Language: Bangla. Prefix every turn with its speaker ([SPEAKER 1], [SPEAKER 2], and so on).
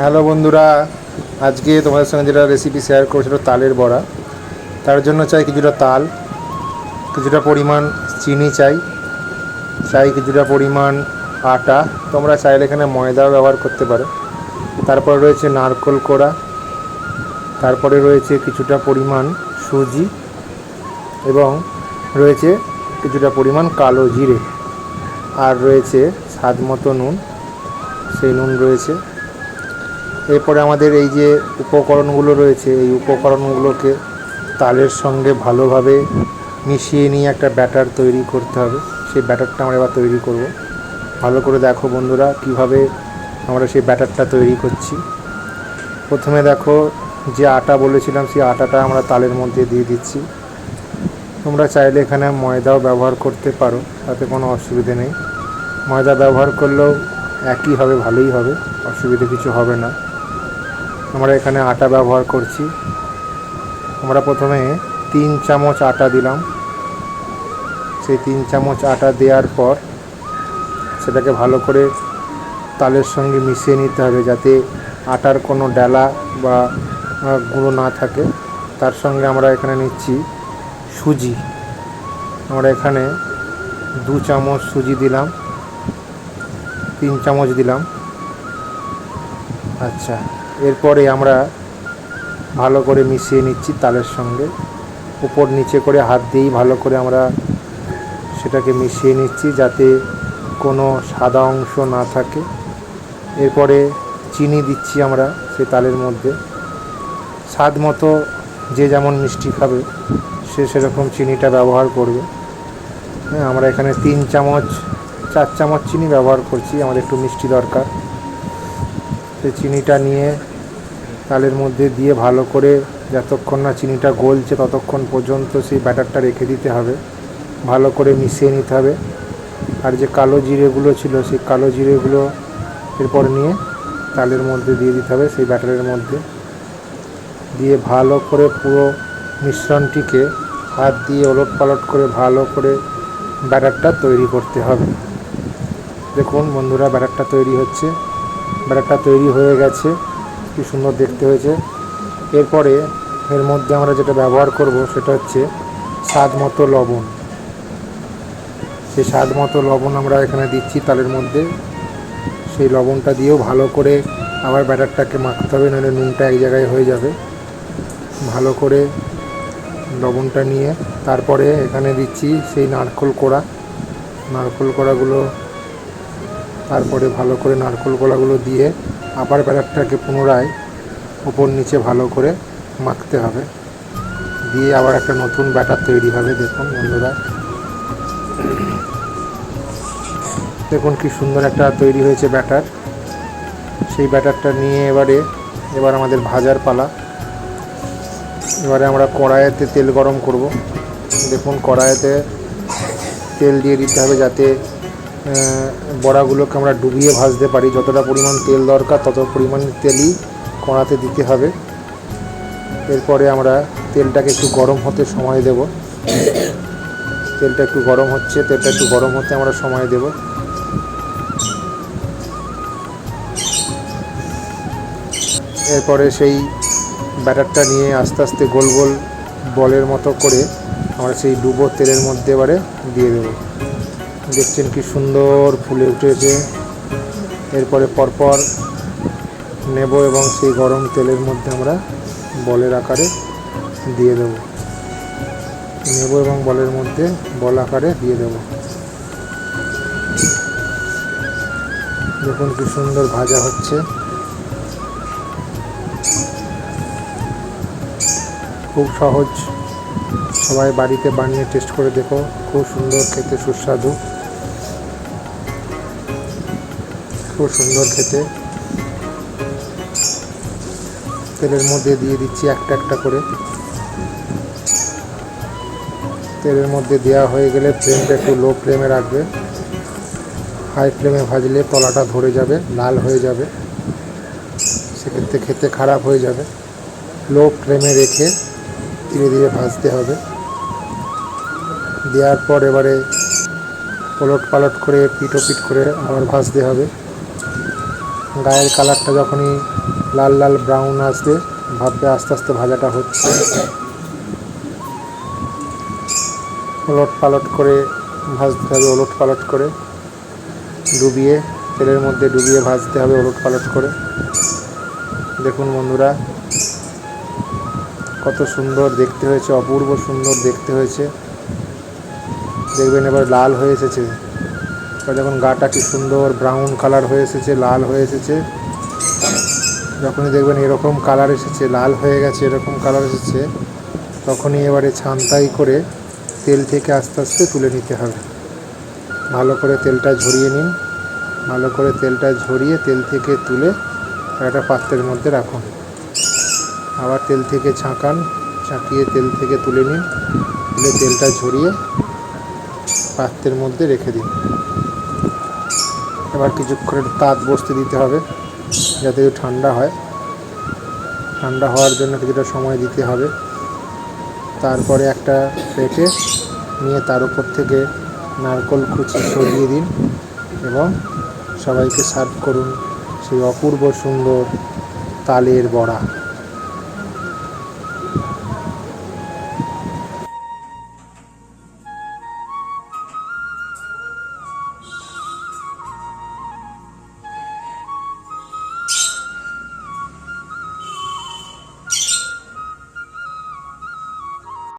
[SPEAKER 1] হ্যালো বন্ধুরা, আজকে তোমাদের সঙ্গে যেটা রেসিপি শেয়ার করছিল তালের বড়া। তার জন্য চাই কিছুটা তাল, কিছুটা পরিমাণ চিনি চাই কিছুটা পরিমাণ আটা। তোমরা চাইলে এখানে ময়দাও ব্যবহার করতে পারো। তারপরে রয়েছে নারকেল কোড়া, তারপরে রয়েছে কিছুটা পরিমাণ সুজি এবং রয়েছে কিছুটা পরিমাণ কালো জিরে, আর রয়েছে স্বাদ মতো নুন, সেই নুন রয়েছে। এরপরে আমাদের এই যে উপকরণগুলো রয়েছে, এই উপকরণগুলোকে তালের সঙ্গে ভালোভাবে মিশিয়ে নিয়ে একটা ব্যাটার তৈরি করতে হবে। সেই ব্যাটারটা আমরা এবার তৈরি করব। ভালো করে দেখো বন্ধুরা কীভাবে আমরা সেই ব্যাটারটা তৈরি করছি। প্রথমে দেখো, যে আটা বলেছিলাম সেই আটাটা আমরা তালের মধ্যে দিয়ে দিচ্ছি। তোমরা চাইলে এখানে ময়দাও ব্যবহার করতে পারো, তাতে কোনো অসুবিধে নেই। ময়দা ব্যবহার করলেও একই হবে, ভালোই হবে, অসুবিধে কিছু হবে না। আমরা এখানে আটা ব্যবহার করছি। আমরা প্রথমে 3 চামচ আটা দিলাম। সেই 3 চামচ আটা দেওয়ার পর সেটাকে ভালো করে তালের সঙ্গে মিশিয়ে নিতে হবে, যাতে আটার কোনো ডালা বা গুঁড়ো না থাকে। তার সঙ্গে আমরা এখানে নিচ্ছি সুজি। আমরা এখানে 2 চামচ সুজি দিলাম, 3 চামচ দিলাম। আচ্ছা, এরপরে আমরা ভালো করে মিশিয়ে নিচ্ছি তালের সঙ্গে। উপর নিচে করে হাত দিয়েই ভালো করে আমরা সেটাকে মিশিয়ে নিচ্ছি, যাতে কোনো সাদা অংশ না থাকে। এরপরে চিনি দিচ্ছি আমরা সেই তালের মধ্যে। স্বাদ মতো যে যেমন মিষ্টি খাবে সে সেরকম চিনিটা ব্যবহার করবে। হ্যাঁ, আমরা এখানে 3 চামচ 4 চামচ চিনি ব্যবহার করছি, আমাদের একটু মিষ্টি দরকার। সেই চিনিটা নিয়ে তালের মধ্যে দিয়ে ভালো করে যতক্ষণ না চিনিটা গলছে ততক্ষণ পর্যন্ত সেই ব্যাটারটা রেখে দিতে হবে, ভালো করে মিশিয়ে নিতে হবে। আর যে কালো জিরেগুলো ছিল সেই কালো জিরেগুলো এরপর নিয়ে তালের মধ্যে দিয়ে দিতে হবে, সেই ব্যাটারের মধ্যে দিয়ে ভালো করে পুরো মিশ্রণটিকে হাত দিয়ে ওলট পালট করে ভালো করে ব্যাটারটা তৈরি করতে হবে। দেখুন বন্ধুরা, ব্যাটারটা তৈরি হচ্ছে, ব্যাটারটা তৈরি হয়ে গেছে, কি সুন্দর দেখতে হয়েছে। এরপরে এর মধ্যে আমরা যেটা ব্যবহার করব সেটা হচ্ছে স্বাদ মতো লবণ। সেই স্বাদ মতো লবণ আমরা এখানে দিচ্ছি তালের মধ্যে। সেই লবণটা দিয়েও ভালো করে আবার ব্যাটারটাকে মাখতে হবে, নাহলে নুনটা এক জায়গায় হয়ে যাবে। ভালো করে লবণটা নিয়ে তারপরে এখানে দিচ্ছি সেই নারকেল কোড়াগুলো। তারপরে ভালো করে নারকেল কোড়াগুলো দিয়ে আবার ব্যাটারটাকে পুনরায় উপর নিচে ভালো করে মাখতে হবে, দিয়ে আবার একটা নতুন ব্যাটার তৈরি হবে। দেখুন বন্ধুরা, দেখুন কি সুন্দর একটা তৈরি হয়েছে ব্যাটার। সেই ব্যাটারটা নিয়ে এবার আমাদের ভাজার পালা। এবারে আমরা কড়াইতে তেল গরম করব। দেখুন, কড়াইতে তেল দিয়ে দিতে হবে, যাতে বড়াগুলোকে আমরা ডুবিয়ে ভাজতে পারি। যতটা পরিমাণ তেল দরকার তত পরিমাণ তেলই কড়াতে দিতে হবে। এরপরে আমরা তেলটাকে একটু গরম হতে সময় দেব। তেলটা একটু গরম হতে আমরা সময় দেব। এরপরে সেই ব্যাটারটা নিয়ে আস্তে আস্তে গোল গোল বলের মতো করে আমরা সেই ডুবো তেলের মধ্যে এবারে দিয়ে দেবো। দেখছেন কি সুন্দর ফুলে উঠেছে। এরপরে পরপর নেব এবং সেই গরম তেলের মধ্যে আমরা বলের আকারে দিয়ে দেব। এবং বলের মধ্যে বল আকারে দিয়ে দেব। দেখুন কি সুন্দর ভাজা হচ্ছে। খুব সহজ, সবাই বাড়িতে বানিয়ে টেস্ট করে দেখো, খুব সুন্দর খেতে, সুস্বাদু, খুব সুন্দর খেতে। তেলের মধ্যে দিয়ে দিচ্ছি একটা একটা করে। তেলের মধ্যে দেওয়া হয়ে গেলে ফ্লেমটা একটু লো ফ্লেমে রাখবে। হাই ফ্লেমে ভাজলে তলাটা ধরে যাবে, লাল হয়ে যাবে, সেক্ষেত্রে খেতে খারাপ হয়ে যাবে। লো ফ্লেমে রেখে ধীরে ধীরে ভাজতে হবে। দেওয়ার পর এবারে ওলট পালট করে পিট করে আবার ভাজতে হবে। গায়ের কালারটা যখনই লাল লাল ব্রাউন আসবে ভাববে আস্তে আস্তে ভাজাটা হচ্ছে। ওলট পালট করে ভাজতে হবে, ওলট পালট করে ডুবিয়ে, তেলের মধ্যে ডুবিয়ে ভাজতে হবে ওলট পালট করে। দেখুন বন্ধুরা কত সুন্দর দেখতে হয়েছে, অপূর্ব সুন্দর দেখতে হয়েছে। দেখবেন এবার লাল হয়ে এসেছে, এবার দেখুন গাটা কি সুন্দর ব্রাউন কালার হয়ে এসেছে, লাল হয়ে এসেছে। যখনই দেখবেন এরকম কালার এসেছে, লাল হয়ে গেছে, এরকম কালার এসেছে, তখনই এবারে ছান্তাই করে তেল থেকে আস্তে আস্তে তুলে নিতে হবে। ভালো করে তেলটা ঝরিয়ে নিন, ভালো করে তেলটা ঝরিয়ে তেল থেকে তুলে একটা পাত্রের মধ্যে রাখুন। আবার তেল থেকে ছাঁকান, ছাঁকিয়ে তেল থেকে তুলে নিন, তুলে তেলটা ঝরিয়ে পাত্রের মধ্যে রেখে দিন। এবার কিছুক্ষণ তাপ বসতে দিতে হবে যাতে ঠান্ডা হয়। ঠান্ডা হওয়ার জন্য কিছুটা সময় দিতে হবে। তারপরে একটা প্লেটে নিয়ে তার উপর থেকে নারকেল কুচি সরিয়ে দিন এবং সবাইকে সার্ভ করুন সেই অপূর্ব সুন্দর তালের বড়া।